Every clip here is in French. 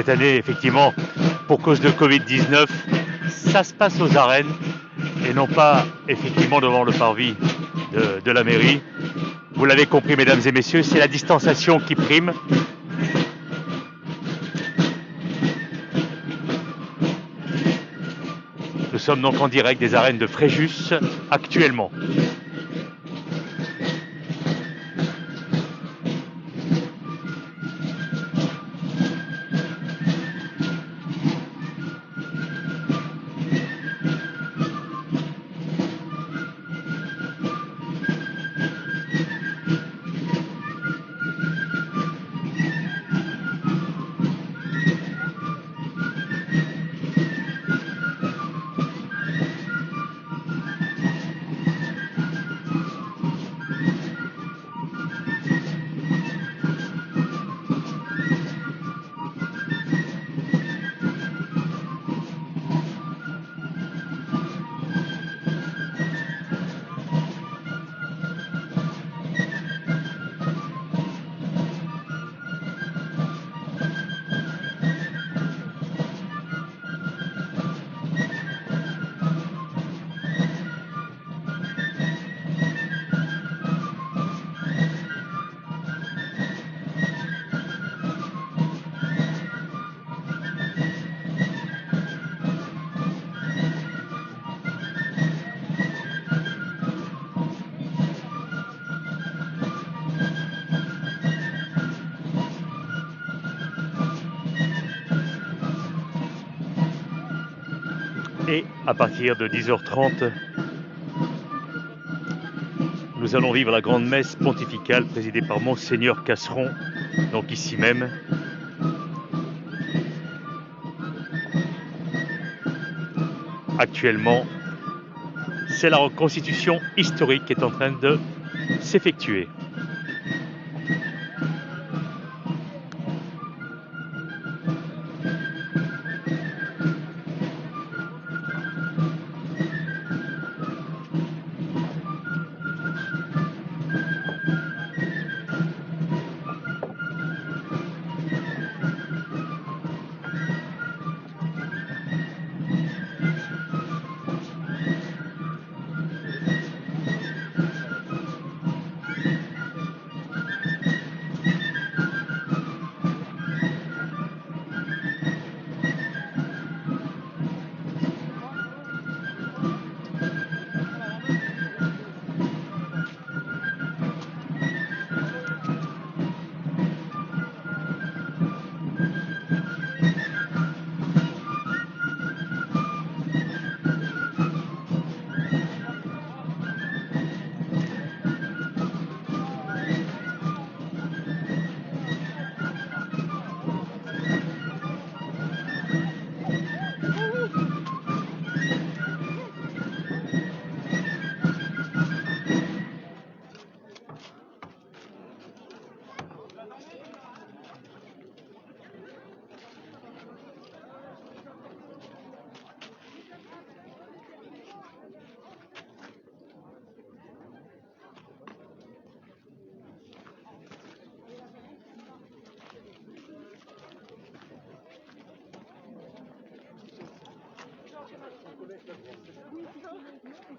cette année, effectivement, pour cause de Covid-19, ça se passe aux arènes et non pas effectivement devant le parvis de la mairie. Vous l'avez compris, mesdames et messieurs, c'est la distanciation qui prime. Nous sommes donc en direct des arènes de Fréjus actuellement. Et à partir de 10h30, nous allons vivre la grande messe pontificale présidée par Monseigneur Casseron, donc ici même. Actuellement, c'est la reconstitution historique qui est en train de s'effectuer.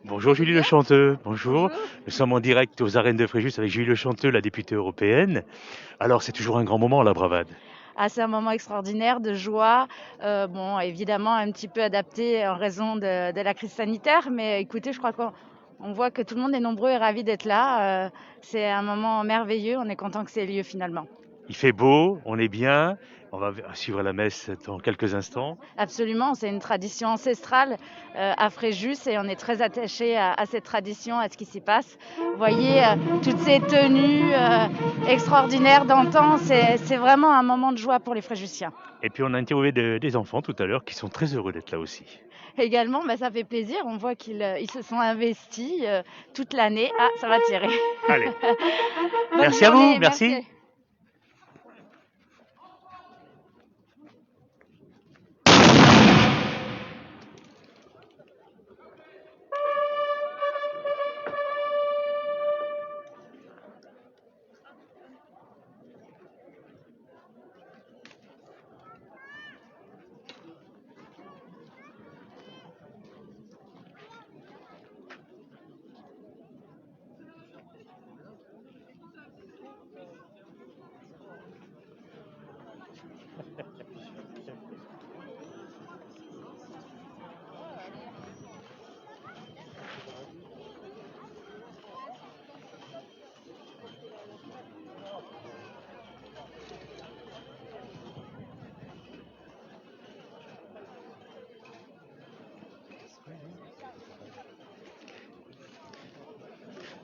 Bonjour Julie Le Chanteux, bonjour. Bonjour. Nous sommes en direct aux arènes de Fréjus avec Julie Le Chanteux, la députée européenne. Alors c'est toujours un grand moment la bravade. Ah, c'est un moment extraordinaire de joie. Bon, évidemment, un petit peu adapté en raison de la crise sanitaire, mais écoutez, je crois qu'on voit que tout le monde est nombreux et ravi d'être là. C'est un moment merveilleux. On est content que c'est lieu finalement. Il fait beau, on est bien, on va suivre la messe dans quelques instants. Absolument, c'est une tradition ancestrale à Fréjus et on est très attaché à cette tradition, à ce qui s'y passe. Vous voyez, toutes ces tenues extraordinaires d'antan, c'est vraiment un moment de joie pour les Fréjusiens. Et puis on a interviewé des enfants tout à l'heure qui sont très heureux d'être là aussi. Également, bah, ça fait plaisir, on voit qu'ils se sont investis toute l'année. Ah, ça va tirer. Allez, Bonne merci à vous, journée, merci.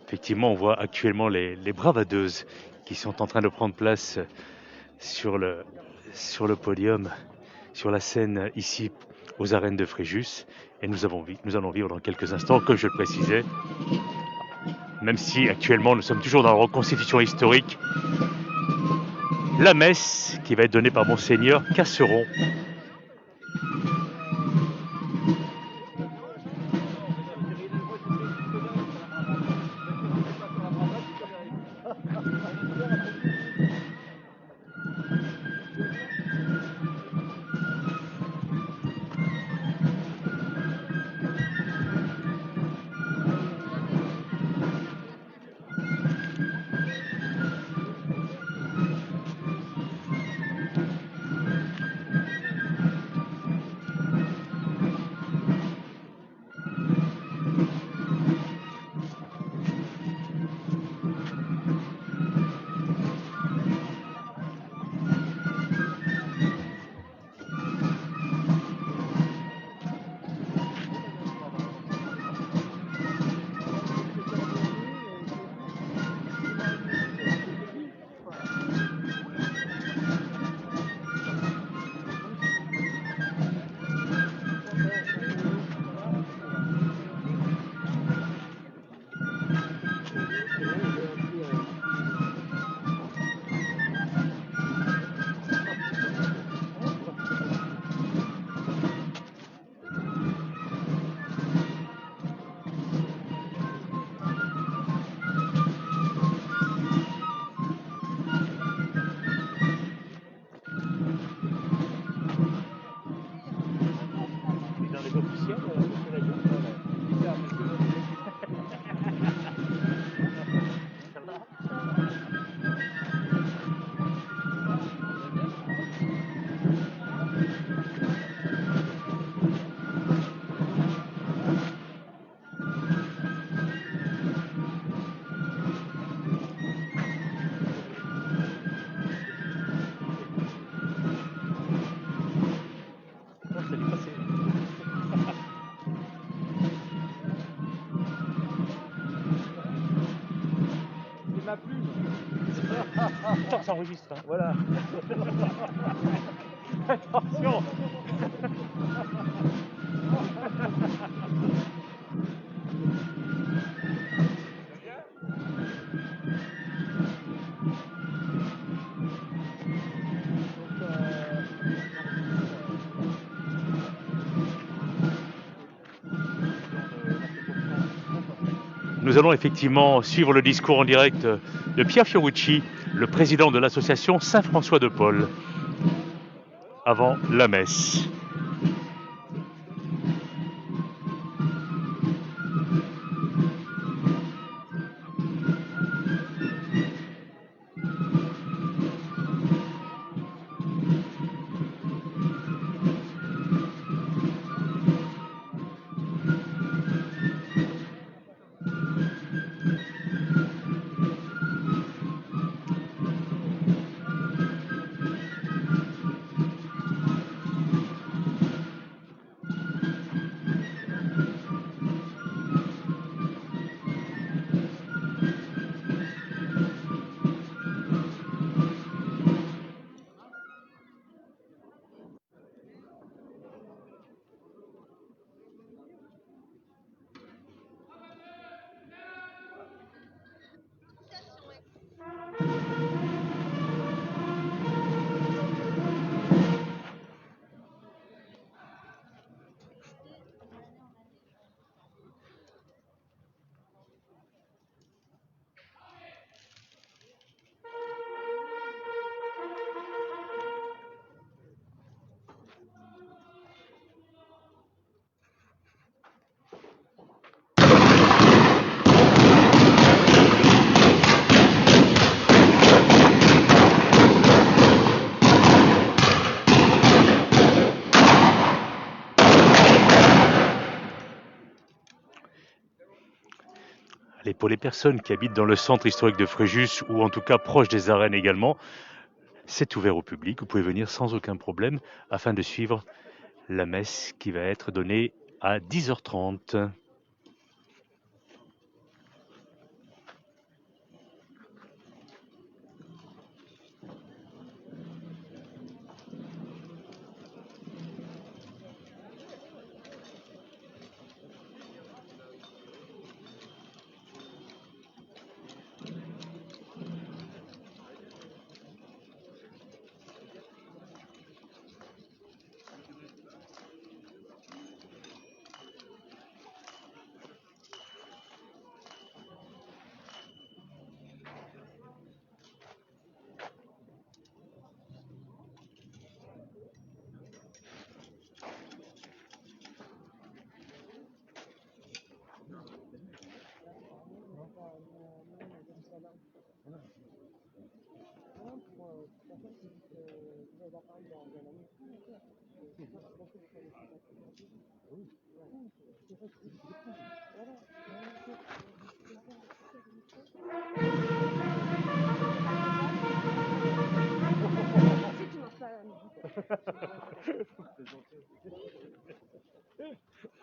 Effectivement, on voit actuellement les bravadeuses qui sont en train de prendre place sur le podium, sur la scène ici aux arènes de Fréjus. Et nous allons vivre dans quelques instants, comme je le précisais, même si actuellement nous sommes toujours dans la reconstitution historique, la messe qui va être donnée par Monseigneur Casseron. Attends, ça enregistre. Hein. Voilà. Attention. Nous allons effectivement suivre le discours en direct de Pierre Fiorucci, le président de l'association Saint-François de Paul, avant la messe. Et pour les personnes qui habitent dans le centre historique de Fréjus, ou en tout cas proche des arènes également, c'est ouvert au public. Vous pouvez venir sans aucun problème afin de suivre la messe qui va être donnée à 10h30.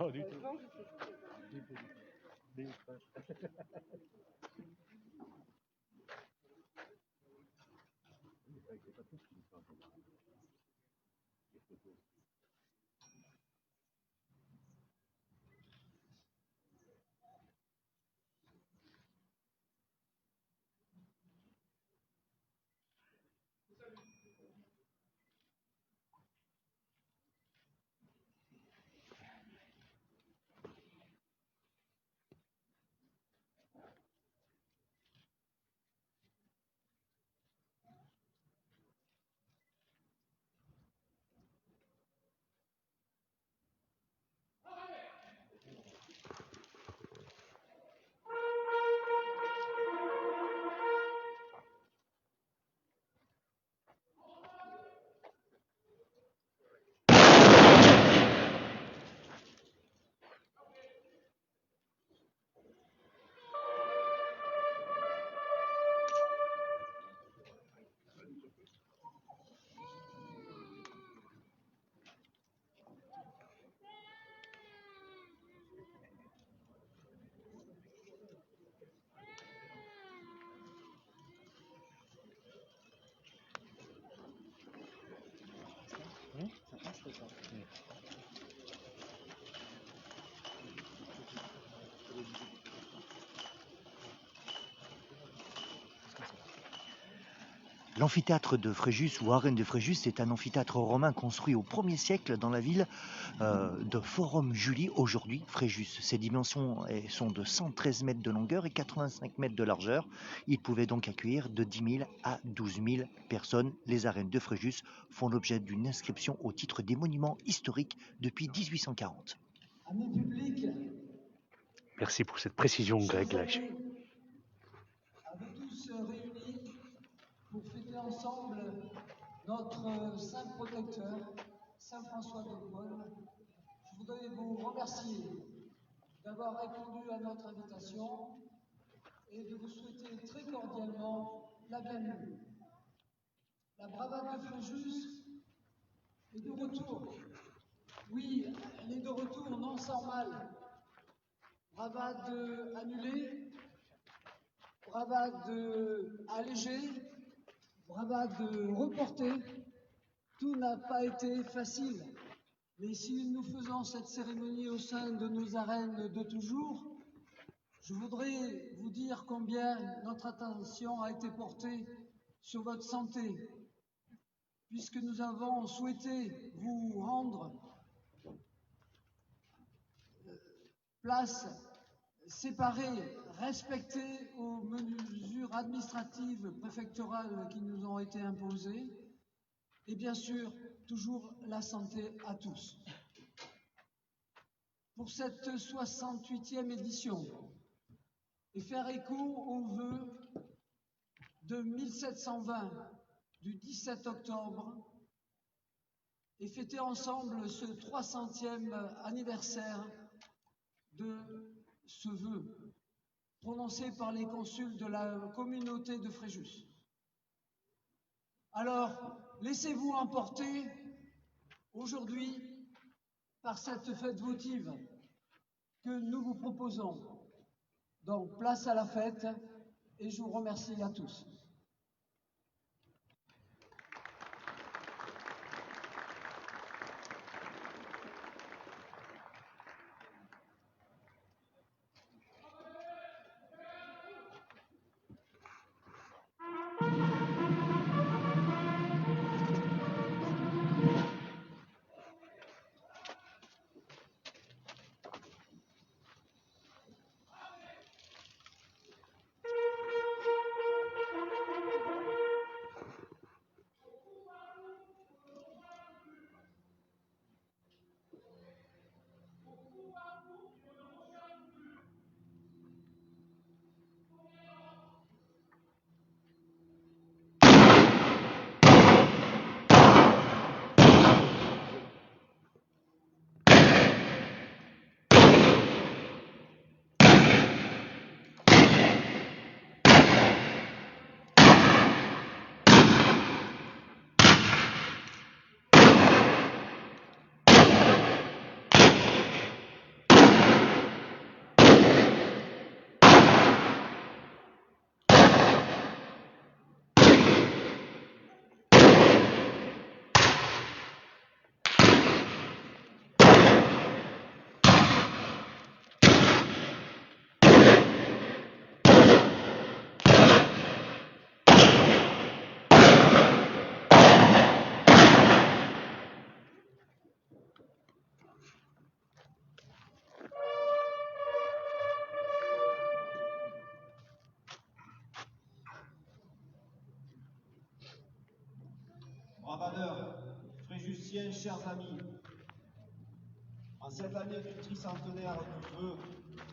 Non, du tout. L'amphithéâtre de Fréjus ou arène de Fréjus est un amphithéâtre romain construit au 1er siècle dans la ville de Forum Julii, aujourd'hui Fréjus. Ses dimensions sont de 113 mètres de longueur et 85 mètres de largeur. Il pouvait donc accueillir de 10 000 à 12 000 personnes. Les arènes de Fréjus font l'objet d'une inscription au titre des monuments historiques depuis 1840. Amis publics, Merci pour cette précision, Greg Lach. à vous tous réunis pour fêter ensemble notre saint protecteur, Saint François de Paul. Je voudrais vous remercier d'avoir répondu à notre invitation et de vous souhaiter très cordialement la bienvenue. La bravade de Fréjus est de retour. Oui, elle est de retour, non sans mal. Bravade annulée, bravade allégée, bravade reportée, tout n'a pas été facile. Mais si nous faisons cette cérémonie au sein de nos arènes de toujours, je voudrais vous dire combien notre attention a été portée sur votre santé, puisque nous avons souhaité vous rendre place séparée, respectée aux mesures administratives préfectorales qui nous ont été imposées, et bien sûr, toujours la santé à tous. Pour cette 68e édition, et faire écho aux vœux de 1720 du 17 octobre, et fêter ensemble ce 300e anniversaire de ce vœu prononcé par les consuls de la communauté de Fréjus. Alors, laissez-vous emporter aujourd'hui par cette fête votive que nous vous proposons. Donc, place à la fête et je vous remercie à tous. ravaneurs, fréjussiens, chers amis, en cette année du tricentenaire du feu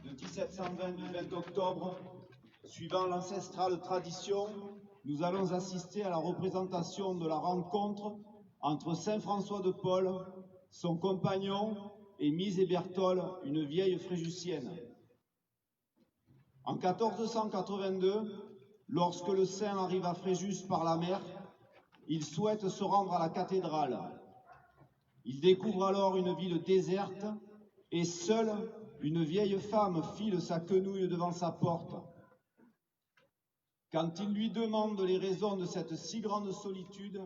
de 1720 du 20 octobre, suivant l'ancestrale tradition, nous allons assister à la représentation de la rencontre entre saint François de Paule, son compagnon, et Mise et Berthold, une vieille fréjussienne. En 1482, lorsque le saint arrive à Fréjus par la mer, il souhaite se rendre à la cathédrale. Il découvre alors une ville déserte et seule une vieille femme file sa quenouille devant sa porte. Quand il lui demande les raisons de cette si grande solitude,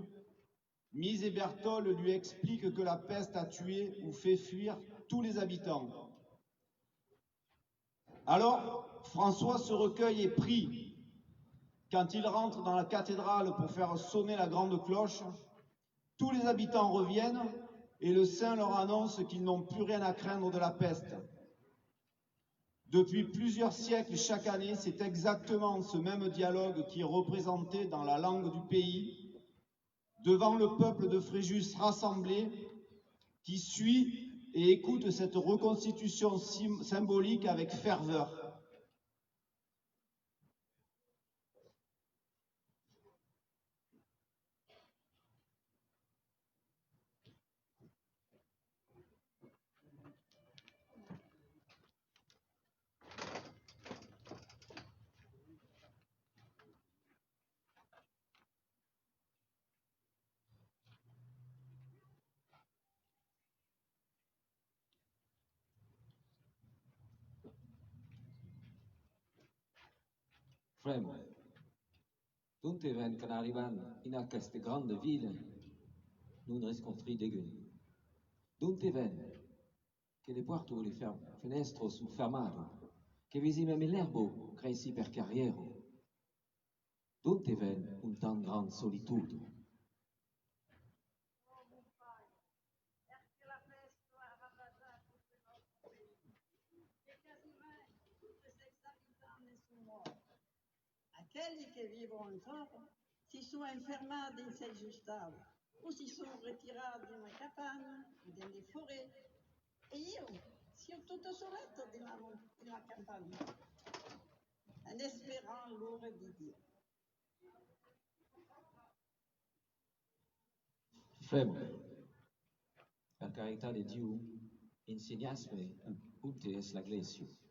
Mise et Berthold lui expliquent que la peste a tué ou fait fuir tous les habitants. Alors, François se recueille et prie. Quand il rentre dans la cathédrale pour faire sonner la grande cloche, tous les habitants reviennent et le saint leur annonce qu'ils n'ont plus rien à craindre de la peste. Depuis plusieurs siècles, chaque année, c'est exactement ce même dialogue qui est représenté dans la langue du pays, devant le peuple de Fréjus rassemblé, qui suit et écoute cette reconstitution symbolique avec ferveur. Frem, tunte ven can arriban in aquesta grande ville, nun riscontri degun. Dunte ven, che le porto le fenestro su fermado, che visi meme l'erbo creci per carriero. Dunte ven un tan gran solitude. Quelli che vivono ancora si sono infermati in sei giustave o si sono ritirati in una capanna, nelle foreste. E io sono tutto soletto di una campagna, en espérant l'ora di Dio. Frem, per carità di Dio, insegnassime unte es la glesio.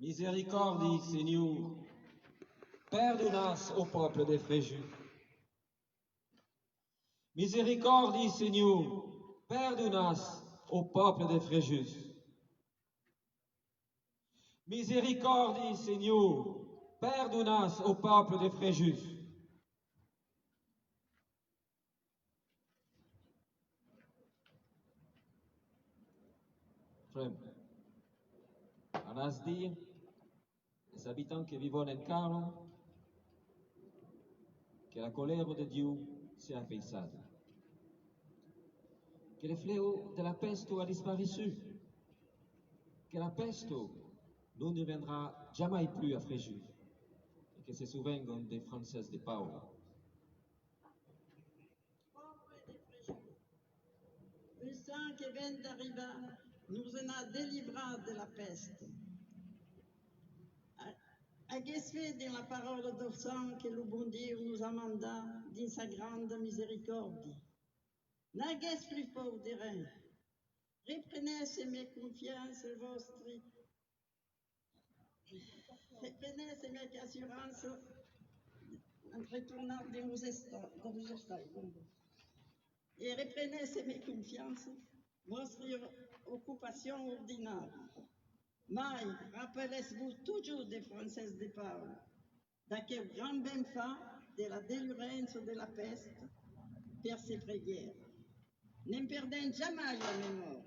Miséricordie, Seigneur, pardonne-nous au peuple de Fréjus. Miséricordie, Seigneur, pardonne-nous au peuple de Fréjus. Miséricordie, Seigneur, pardonne-nous au peuple de Fréjus. Frère, on a se dire, les habitants qui vivent en Carlo, que la colère de Dieu s'est apaisée, que le fléau de la peste a disparu, que la peste non ne viendra jamais plus à Fréjus et que se souviennent des Françaises de Paolo. Le sang qui vient d'arriver nous en a délivré de la peste. Qu'est-ce fait dans la parole de sang que le bon Dieu nous a mandé dans sa grande miséricorde? N'aguez plus fort de rien. Reprenez ces mes confiances vostres. Reprenez ces mes assurances en retournant de vos états. Et reprenez ces mes confiances, votre occupation ordinaire. Mais rappelez-vous toujours des Françaises de Paul, d'aquel grand bienfait de la délivrance de la peste per ses prières. Ne perdez jamais la mémoire.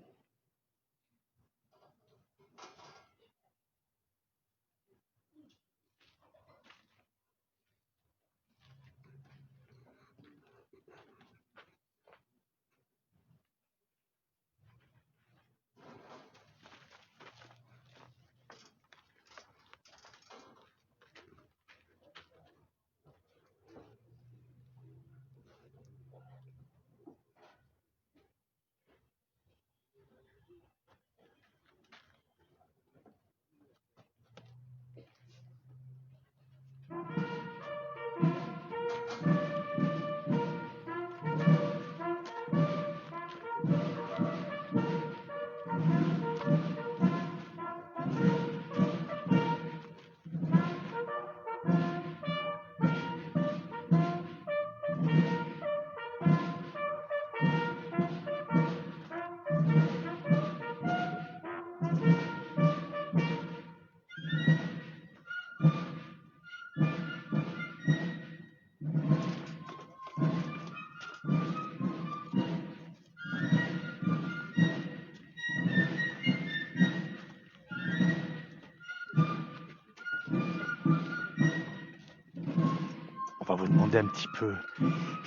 On va vous demander un petit peu,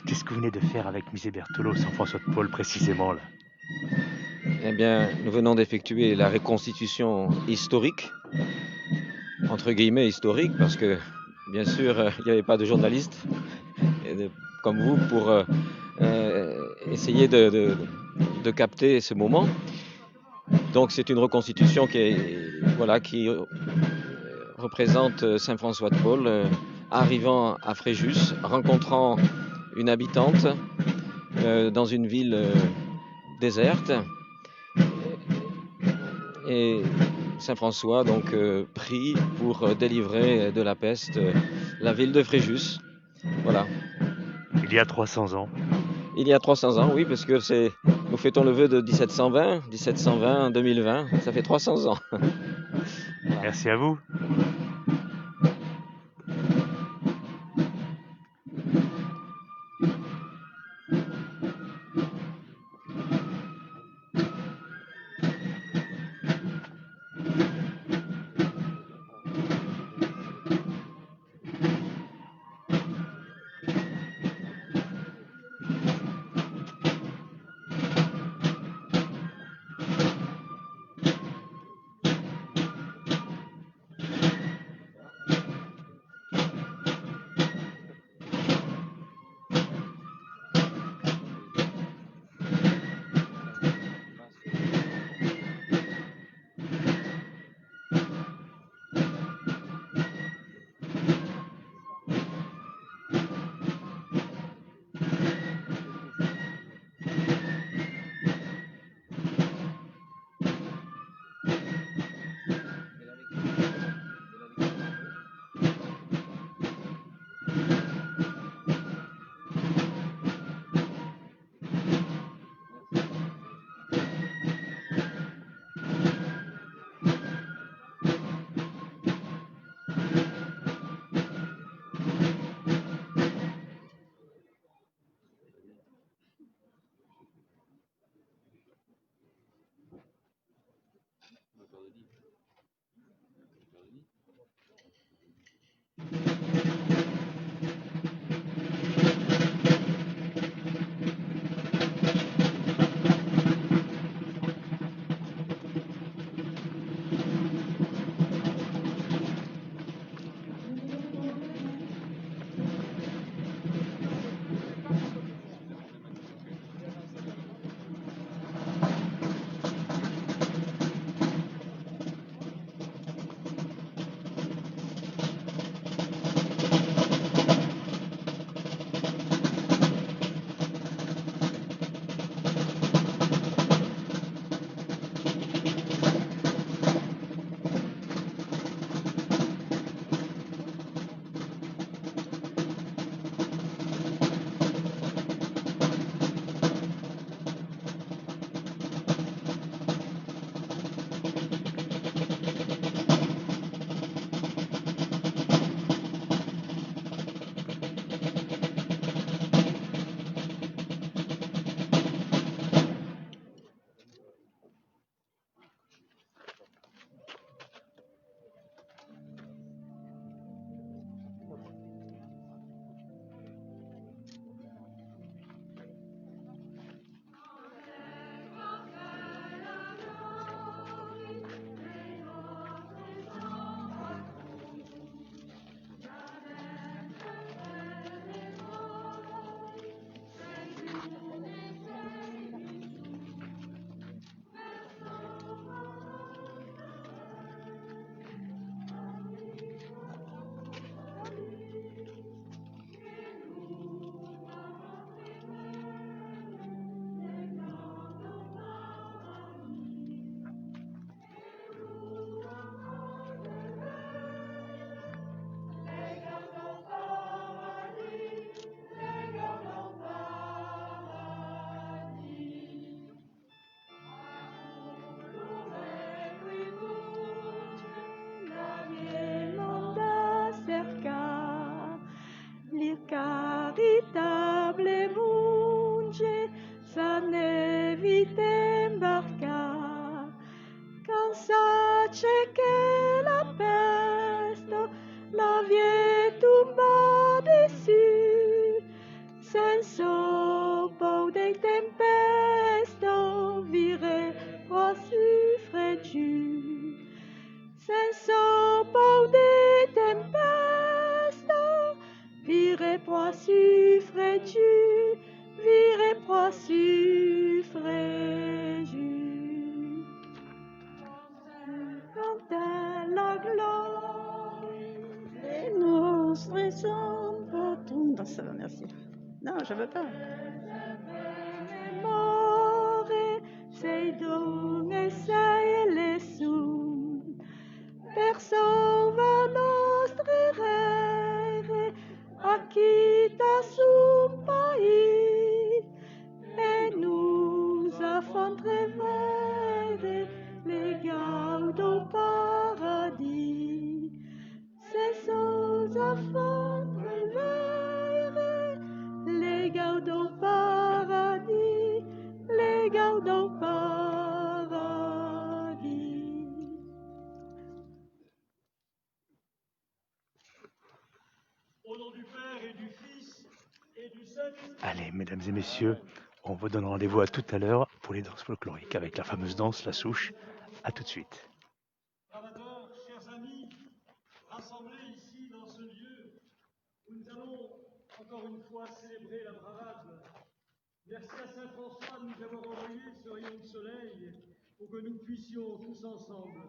qu'est-ce que vous venez de faire avec Misé Berthelot, Saint-François de Paul précisément là? Eh bien, nous venons d'effectuer la reconstitution historique, entre guillemets historique, parce que, bien sûr, il n'y avait pas de journalistes comme vous pour essayer de capter ce moment. Donc, c'est une reconstitution qui représente Saint-François de Paul arrivant à Fréjus, rencontrant une habitante dans une ville déserte. Et Saint-François donc prie pour délivrer de la peste la ville de Fréjus. Voilà. Il y a 300 ans. Il y a 300 ans, oui, parce que nous fêtons le vœu de 1720, 2020, ça fait 300 ans. Voilà. Merci à vous. Non, je veux pas. Memore sei donge sei lesum per salva nostre rere acquita sum pais et nous affrontrevere legau do paradis c'est sans affrontrevere legau do paradis legau do paradis. Au nom du Père et du Fils et du Saint-Esprit. Allez, mesdames et messieurs, on vous donne rendez-vous à tout à l'heure pour les danses folkloriques avec la fameuse danse, la souche. À tout de suite. Amateurs, chers amis, rassemblés ici dans ce lieu où nous allons encore une fois célébrer la bravade. Merci à Saint François de nous avoir envoyé ce rayon de soleil pour que nous puissions tous ensemble